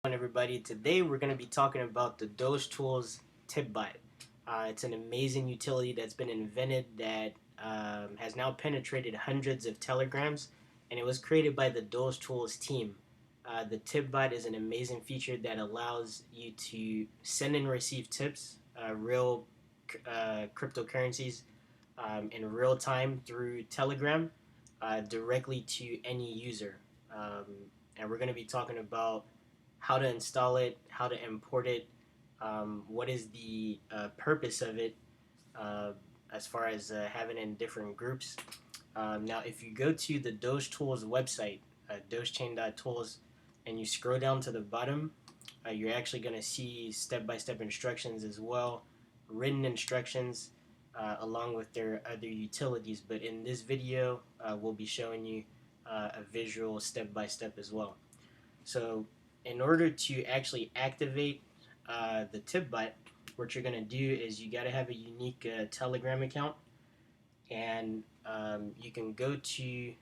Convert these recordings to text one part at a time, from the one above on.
Everybody. Today we're going to be talking about the Dogetools Tip Bot. It's an amazing utility that's been invented that has now penetrated hundreds of telegrams, and it was created by the Dogetools team. The tip bot is an amazing feature that allows you to send and receive tips, real cryptocurrencies, in real time through Telegram directly to any user. Um, and we're going to be talking about how to install it, how to import it, what is the purpose of it, uh, as far as having it in different groups. Now, if you go to the Dogetools website, dogechain.tools, and you scroll down to the bottom, you're actually going to see step-by-step instructions as well, written instructions, along with their other utilities. But in this video, we'll be showing you a visual step-by-step as well. So in order to actually activate the tip bot, what you're going to do is you got to have a unique Telegram account, and you can go to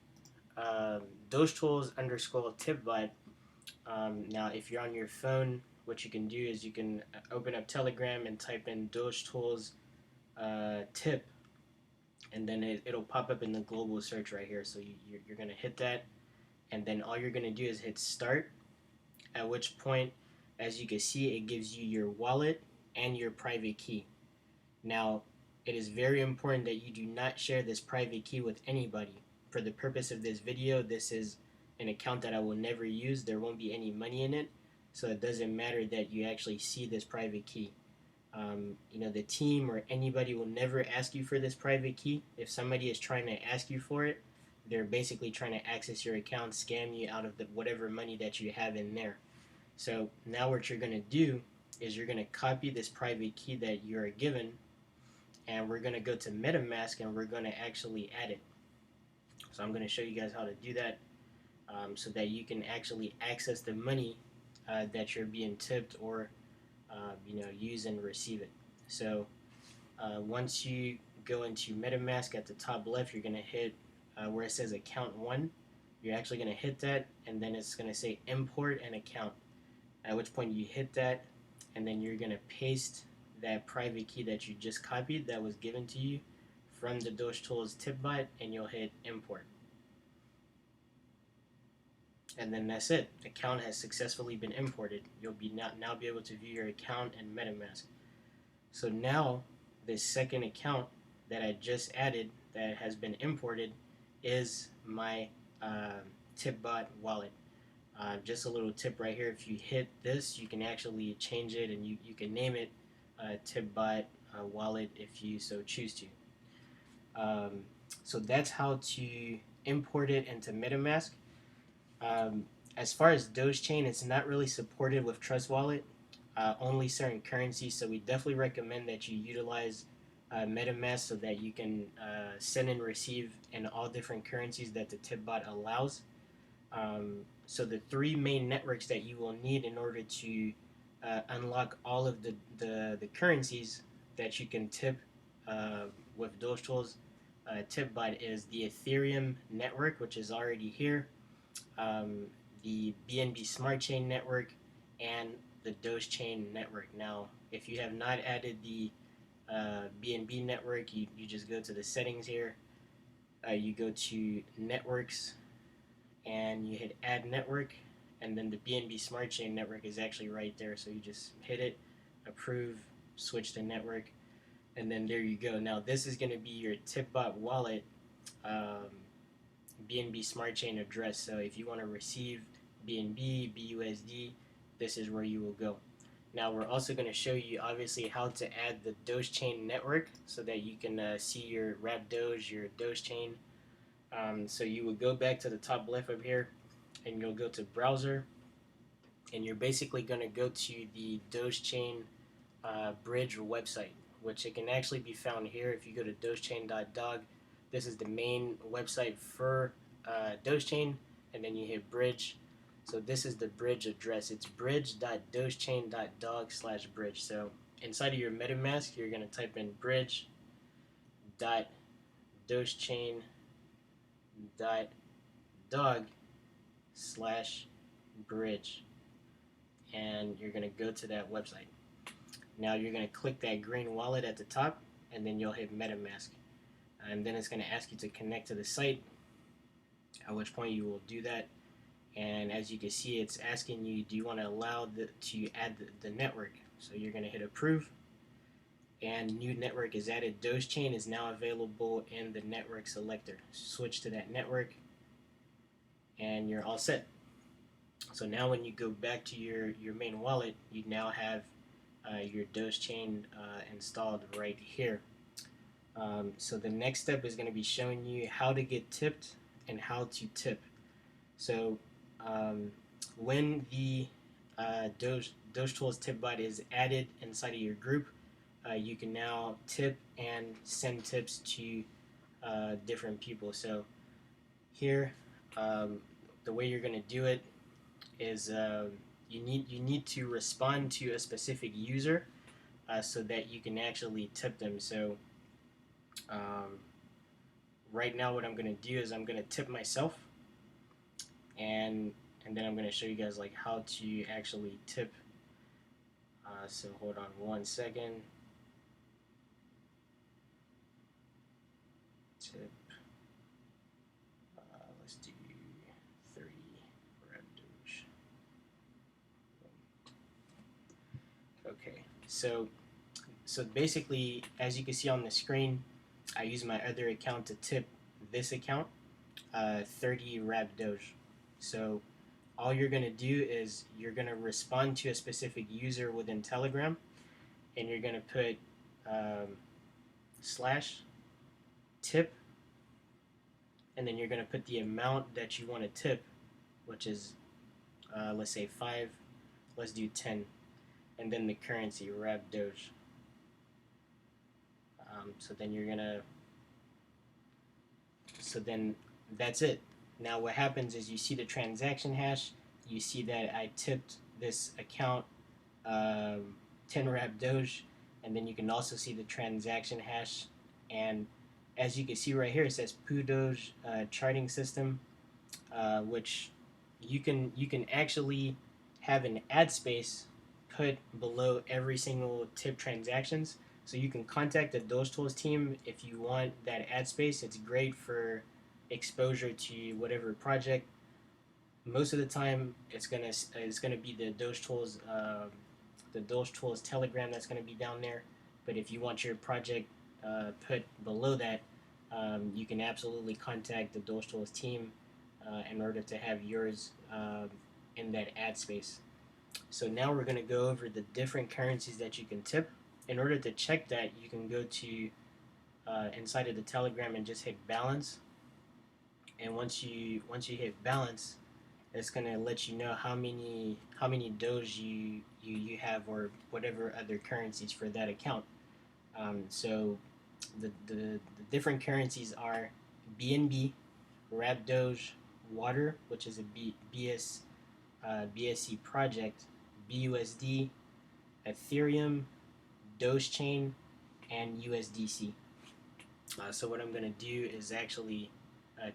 Dogetools underscore TipBot. Now, if you're on your phone, what you can do is you can open up Telegram and type in Dogetools tip, and then it'll pop up in the global search right here. So you're going to hit that, and then all you're going to do is hit start, at which point, as you can see, it gives you your wallet and your private key. Now, it is very important that you do not share this private key with anybody. For the purpose of this video, this is an account that I will never use. There won't be any money in it, so it doesn't matter that you actually see this private key. The team or anybody will never ask you for this private key. If somebody is trying to ask you for it, they're basically trying to access your account, scam you out of whatever money that you have in there. So now what you're going to do is you're going to copy this private key that you're given, and we're going to go to MetaMask and we're going to actually add it. So I'm going to show you guys how to do that, so that you can actually access the money that you're being tipped or use and receive it. So once you go into MetaMask at the top left, you're going to hit where it says account 1. You're actually going to hit that, and then it's going to say import an account, at which point you hit that, and then you're going to paste that private key that you just copied that was given to you from the Dogetools TipBot, and you'll hit import. And then that's it. Account has successfully been imported. You'll be now be able to view your account in MetaMask. So now this second account that I just added that has been imported is my TipBot wallet. Just a little tip right here: if you hit this, you can actually change it, and you can name it TipBot wallet if you so choose to. So that's how to import it into MetaMask. As far as Dogechain, it's not really supported with Trust Wallet, only certain currencies. So we definitely recommend that you utilize MetaMask so that you can send and receive in all different currencies that the TipBot allows. So the three main networks that you will need in order to unlock all of the currencies that you can tip with Dogetools TipBot is the Ethereum network, which is already here, the BNB Smart Chain network, and the Dogechain network. Now, if you have not added the BNB network, you just go to the settings here. You go to networks, and you hit add network, and then the BNB Smart Chain network is actually right there. So you just hit it, approve, switch to network, and then there you go. Now this is going to be your TipBot wallet BNB Smart Chain address. So if you want to receive BNB, BUSD, this is where you will go. Now we're also going to show you obviously how to add the Dogechain network so that you can see your Wrap Doge, your Dogechain. So you would go back to the top left up here, and you'll go to browser, and you're basically going to go to the Dogechain bridge website, which it can actually be found here. If you go to dogechain.dog, this is the main website for Dogechain, and then you hit bridge. So this is the bridge address. It's bridge.dogechain.dog/bridge. So inside of your MetaMask, you're going to type in bridge.dogechain.dog/bridge, and you're going to go to that website. Now you're going to click that green wallet at the top, and then you'll hit MetaMask. And then it's going to ask you to connect to the site, at which point you will do that. And as you can see, it's asking you, do you want to allow to add the network? So you're going to hit approve, and new network is added. Doge chain is now available in the network selector. Switch to that network, and you're all set. So now when you go back to your main wallet, you now have your Doge chain installed right here. So the next step is going to be showing you how to get tipped and how to tip. So when the Dogetools TipBot is added inside of your group, you can now tip and send tips to different people. So here, the way you're going to do it is you need to respond to a specific user so that you can actually tip them. So right now what I'm going to do is I'm going to tip myself, and then I'm going to show you guys like how to actually tip. So hold on 1 second. Tip. Let's do 30 wDOGE. Okay, so basically, as you can see on the screen, I use my other account to tip this account 30 wDOGE. So all you're going to do is you're going to respond to a specific user within Telegram, and you're going to put /tip, and then you're going to put the amount that you want to tip, which is let's say 5, let's do 10, and then the currency wDOGE. So then you're gonna, so then that's it. Now what happens is you see the transaction hash, you see that I tipped this account 10 wDOGE, and then you can also see the transaction hash. And as you can see right here, it says wDOGE charting system, which you can actually have an ad space put below every single tip transactions. So you can contact the Dogetools team if you want that ad space. It's great for exposure to whatever project. Most of the time, it's gonna be the Dogetools Telegram that's gonna be down there. But if you want your project put below that, you can absolutely contact the Dogetools team in order to have yours in that ad space. So now we're gonna go over the different currencies that you can tip. In order to check that, you can go to inside of the Telegram and just hit balance. And once you hit balance, it's gonna let you know how many Doge you have, or whatever other currencies for that account. So the different currencies are BNB, wDOGE, Water, which is a BSC project, BUSD, Ethereum, Doge chain, and USDC. So what I'm going to do is actually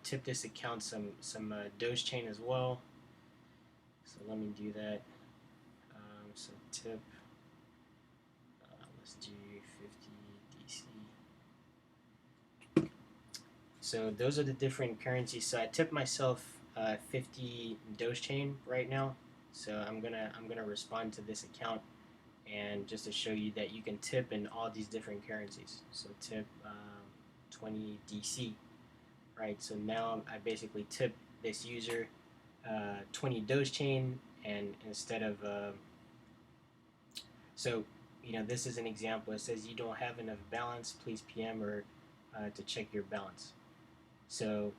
tip this account some Doge chain as well. So let me do that. So tip, let's do 50 DC. So those are the different currencies. So I tip myself 50 Doge chain right now. So I'm gonna respond to this account, and just to show you that you can tip in all these different currencies. So tip 20 DC, right? So now I basically tip this user 20 Doge chain, and instead of so this is an example. It says you don't have enough balance, please PM or to check your balance. So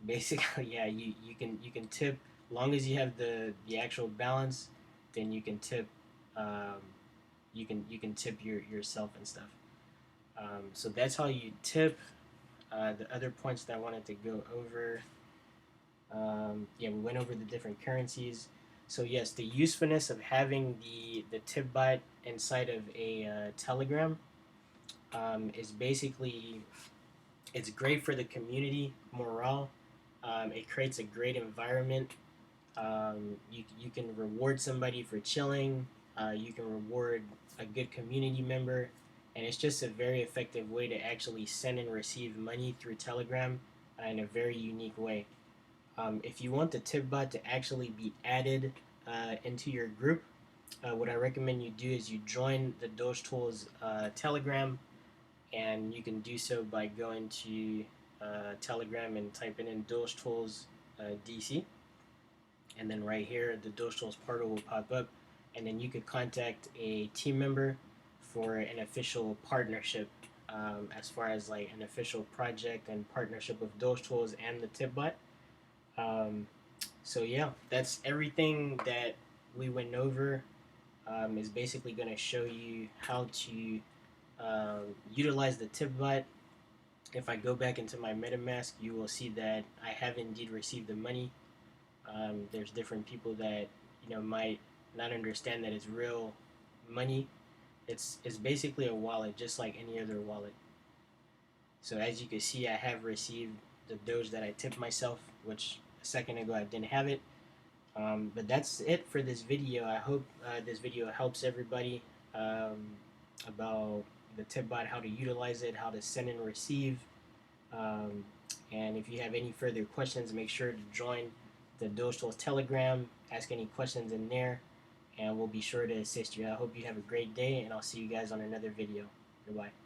basically, yeah, you can tip long as you have the actual balance, then you can tip. You can tip yourself and stuff. So that's how you tip. The other points that I wanted to go over. Yeah, we went over the different currencies. So yes, the usefulness of having the tip bot inside of a Telegram is basically, it's great for the community morale. It creates a great environment You can reward somebody for chilling. You can reward a good community member, and it's just a very effective way to actually send and receive money through Telegram in a very unique way. If you want the TipBot to actually be added into your group, what I recommend you do is you join the Dogetools Telegram, and you can do so by going to Telegram and typing in Dogetools DC, and then right here the Dogetools portal will pop up, and then you could contact a team member for an official partnership, as far as like an official project and partnership with Dogetools and the TipBot. Um, so yeah, that's everything that we went over. Is basically going to show you how to utilize the TipBot. If I go back into my MetaMask, you will see that I have indeed received the money. There's different people that might not understand that it's real money. It's basically a wallet, just like any other wallet. So as you can see, I have received the Doge that I tipped myself, which a second ago I didn't have it. But that's it for this video. I hope this video helps everybody about the TipBot, how to utilize it, how to send and receive. Um, and if you have any further questions, make sure to join the Dogetools Telegram. Ask any questions in there, and we'll be sure to assist you. I hope you have a great day, and I'll see you guys on another video. Goodbye.